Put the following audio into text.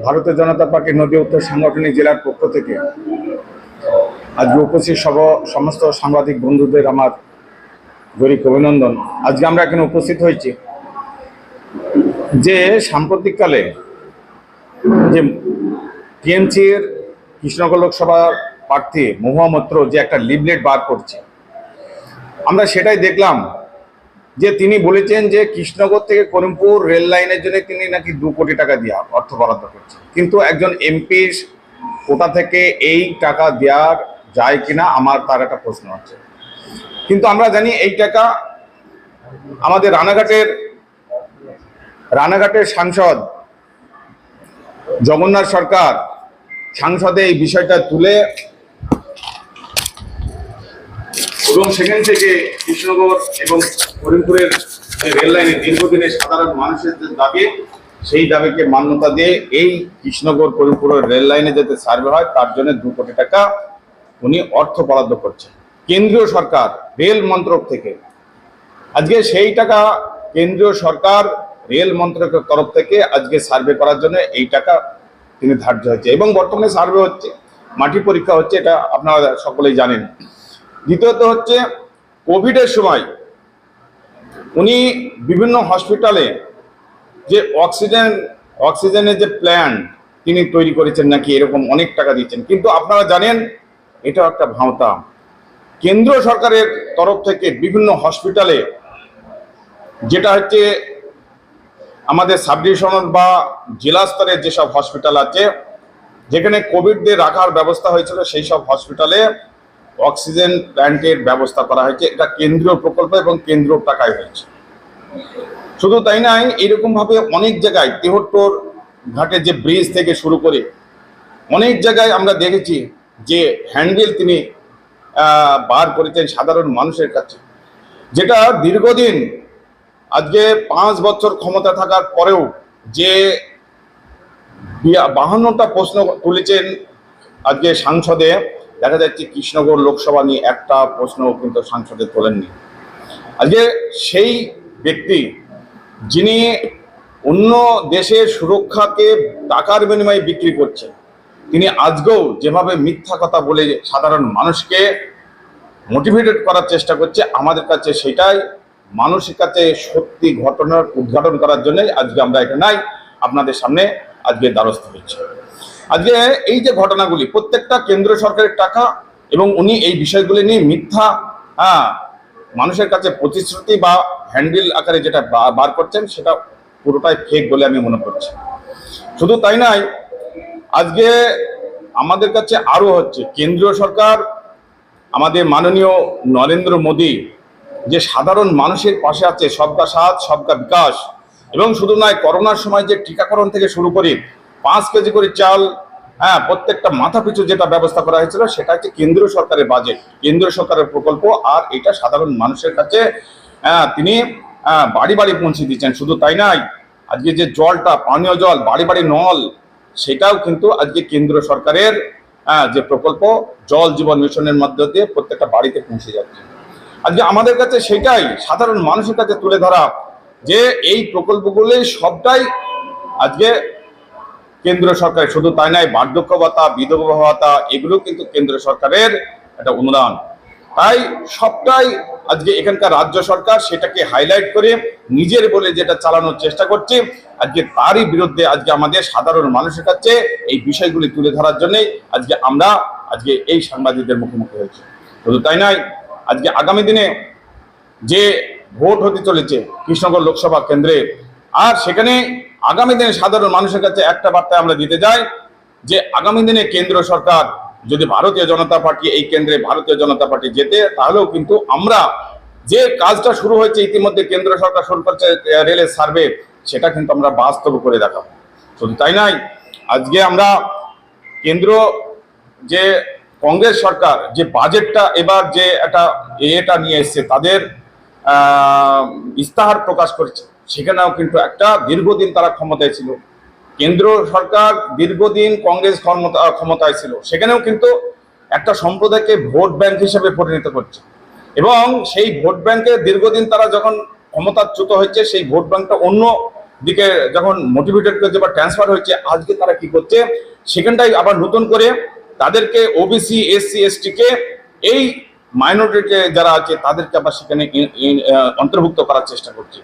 ভারতীয় জনতা পার্টি নদী উত্তর সাংগঠনিক জেলার পক্ষ থেকে আজকে উপস্থিত সমস্ত সাংবাদিক বন্ধুদের আমার গরিব অভিনন্দন। আজকে আমরা এখানে উপস্থিত হয়েছি যে সাম্প্রতিককালে যে টিএমসির কৃষ্ণনগর লোকসভার প্রার্থী মহুয়া মৈত্র যে একটা লিফলেট বার করছে, আমরা সেটাই দেখলাম যে তিনি বলেছেন যে কৃষ্ণনগর থেকে করিমপুর রেল লাইনের জন্য তিনি নাকি 2 কোটি টাকা দিয়ে অর্থ বরাদ্দ করছেন, কিন্তু একজন এমপির কোটা থেকে এই টাকা দেওয়া যায় কিনা আমার তার একটা প্রশ্ন আছে। কিন্তু আমরা জানি এই টাকা আমাদের রানাঘাটের সাংসদ জগন্নাথ সরকার সংসদে এই বিষয়টা তুলে এবং সেখান থেকে কৃষ্ণনগর এবং করিমপুরের যে রেল লাইনে দীর্ঘদিনের সাধারণ মানুষের যে দাবি, সেই দাবিকে মান্যতা দিয়ে এই কৃষ্ণনগর করিমপুরের রেল লাইনে যাতে সার্ভে হয় তার জন্য 2 কোটি টাকা উনি অর্থ বরাদ্দ করছেন কেন্দ্রীয় সরকার রেল মন্ত্রক থেকে। আজকে সেই টাকা কেন্দ্রীয় সরকার রেল মন্ত্রকের তরফ থেকে আজকে সার্ভে করার জন্য এই টাকা তিনি ধার্য হয়েছে এবং বর্তমানে সার্ভে হচ্ছে, মাটি পরীক্ষা হচ্ছে, এটা আপনারা সকলেই জানেন। দ্বিতীয়ত হচ্ছে কোভিডের সময় উনি বিভিন্ন হসপিটালে যে অক্সিজেনের যে প্ল্যান তিনি তৈরি করেছেন নাকি এরকম অনেক টাকা দিচ্ছেন, কিন্তু আপনারা জানেন এটা একটা ভাঁওতা। কেন্দ্র সরকারের তরফ থেকে বিভিন্ন হসপিটালে যেটা হচ্ছে আমাদের সাব ডিভিশনাল বা জেলা স্তরের যেসব হসপিটাল আছে যেখানে কোভিডদের রাখার ব্যবস্থা হয়েছিল, সেই সব হসপিটালে অক্সিজেন প্ল্যান্টের ব্যবস্থা করা হয়েছে। এটা কেন্দ্রীয় প্রকল্প এবং কেন্দ্রীয় টাকায় হয়েছে। শুধু তাই নয়, এরকম ভাবে অনেক জায়গায় তেহট্টর ঘাটের যে ব্রিজ থেকে শুরু করে অনেক জায়গায় আমরা দেখেছি যে হ্যান্ডবিল তিনি বার করেছেন সাধারণ মানুষের কাছে, যেটা দীর্ঘদিন আজকে 5 বছর ক্ষমতা থাকার পরেও যে 52টা প্রশ্ন তুলেছেন আজকে সংসদে, দেখা যাচ্ছে কৃষ্ণনগর লোকসভা নিয়ে একটা প্রশ্ন কিন্তু সংসদে তোলেননি। আজকে সেই ব্যক্তি যিনি অন্য দেশের সুরক্ষাকে টাকার বিনিময়ে বিক্রি করছেন, তিনি আজকেও যেভাবে মিথ্যা কথা বলে সাধারণ মানুষকে মোটিভেটেড করার চেষ্টা করছে, আমাদের কাছে সেটাই মানুষের কাছে সত্যি ঘটনার উদ্ঘাটন করার জন্যই আজকে আমরা এখানে আপনাদের সামনে আজকে দ্বারস্থ হয়েছি। আজকে এই যে ঘটনাগুলি প্রত্যেকটা কেন্দ্র সরকারের টাকা এবং উনি এই বিষয়গুলি নিয়ে মিথ্যা মানুষের কাছে প্রতিশ্রুতি বা হ্যান্ডবিল আকারে যেটা বার করছেন সেটা পুরোটাই ফেক বলে আমি মনে করছি। শুধু তাই নয়, আজকে আমাদের কাছে আরো হচ্ছে কেন্দ্রীয় সরকার আমাদের মাননীয় নরেন্দ্র মোদী যে সাধারণ মানুষের পাশে আছে, সবকা সাথ সবকা বিকাশ, এবং শুধু নয় করোনার সময় যে টিকাকরণ থেকে শুরু করে 5 কেজি করে চাল প্রত্যেকটা মাথা পিছু যেটা ব্যবস্থা করা হয়েছিল সেটা হচ্ছে কেন্দ্রীয় সরকারের বাজেট, কেন্দ্রীয় সরকারের প্রকল্প, আর এটা সাধারণ মানুষের কাছে তিনি বাড়ি বাড়ি পৌঁছে দিচ্ছেন। শুধু তাই নয়, আজকে যে জলটা পানীয় জল বাড়ি বাড়ি নল, সেটাও কিন্তু আজকে কেন্দ্রীয় সরকারের যে প্রকল্প জল জীবন মিশনের মধ্যে দিয়ে প্রত্যেকটা বাড়িতে পৌঁছে যাচ্ছে। আজকে আমাদের কাছে সেটাই সাধারণ মানুষের কাছে তুলে ধরা যে এই প্রকল্পগুলি সবটাই আজকে কেন্দ্র সরকার। শুধু তাই নয়, বার্ধক্য ভাতা, বিধবা ভাতা এগুলো কিন্তু কেন্দ্র সরকারের একটা অনুদান। তাই সবটাই আজকে এখানকার রাজ্য সরকার সেটাকে হাইলাইট করে নিজের বলে যেটা চালানোর চেষ্টা করছে, আজকে তারই বিরুদ্ধে আজকে আমাদের সাধারণ মানুষের কাছে এই বিষয়গুলি তুলে ধরার জন্যই আজকে আমরা আজকে এই সাংবাদিকদের মুখোমুখি হয়েছি। শুধু তাই নয়, আজকে আগামী দিনে যে ভোট হতে চলেছে কৃষ্ণনগর লোকসভা কেন্দ্রে, আর সেখানে আগামী দিনে সাধারণ মানুষের কাছে একটা বার্তা আমরা দিতে যাই যে আগামী দিনে কেন্দ্র সরকার যদি ভারতীয় জনতা পার্টি এই কেন্দ্রে ভারতীয় জনতা পার্টি জেতে, তাহলেও কিন্তু আমরা যে কাজটা শুরু হয়েছে ইতিমধ্যে কেন্দ্র সরকার শুরু করছে রেলের সার্ভে, সেটা কিন্তু আমরা বাস্তব করে দেখাবো। শুধু তাই নয়, আজকে আমরা কেন্দ্র যে কংগ্রেস সরকার যে বাজেটটা এবার যে এটা নিয়ে এসছে, তাদের ইস্তাহার প্রকাশ করেছে, সেখানেও কিন্তু একটা দীর্ঘদিন তারা ক্ষমতায় ছিল, কেন্দ্র সরকার দীর্ঘদিন কংগ্রেস ক্ষমতায় ছিল, সেখানেও কিন্তু একটা সম্প্রদায়কে ভোট ব্যাংক হিসেবে পরিণত করছে, এবং সেই ভোট ব্যাংকে দীর্ঘদিন তারা যখন ক্ষমতাচ্যুত হয়েছে সেই ভোট ব্যাংকটা অন্য দিকে যখন মোটিভেটেড করেছে বা ট্রান্সফার হয়েছে, আজকে তারা কি করছে, সেখানটাই আবার নতুন করে তাদেরকে ওবিসি এসসি এসটি কে এই মাইনরিটি যারা আছে তাদেরকে আবার সেখানে অন্তর্ভুক্ত করার চেষ্টা করছে।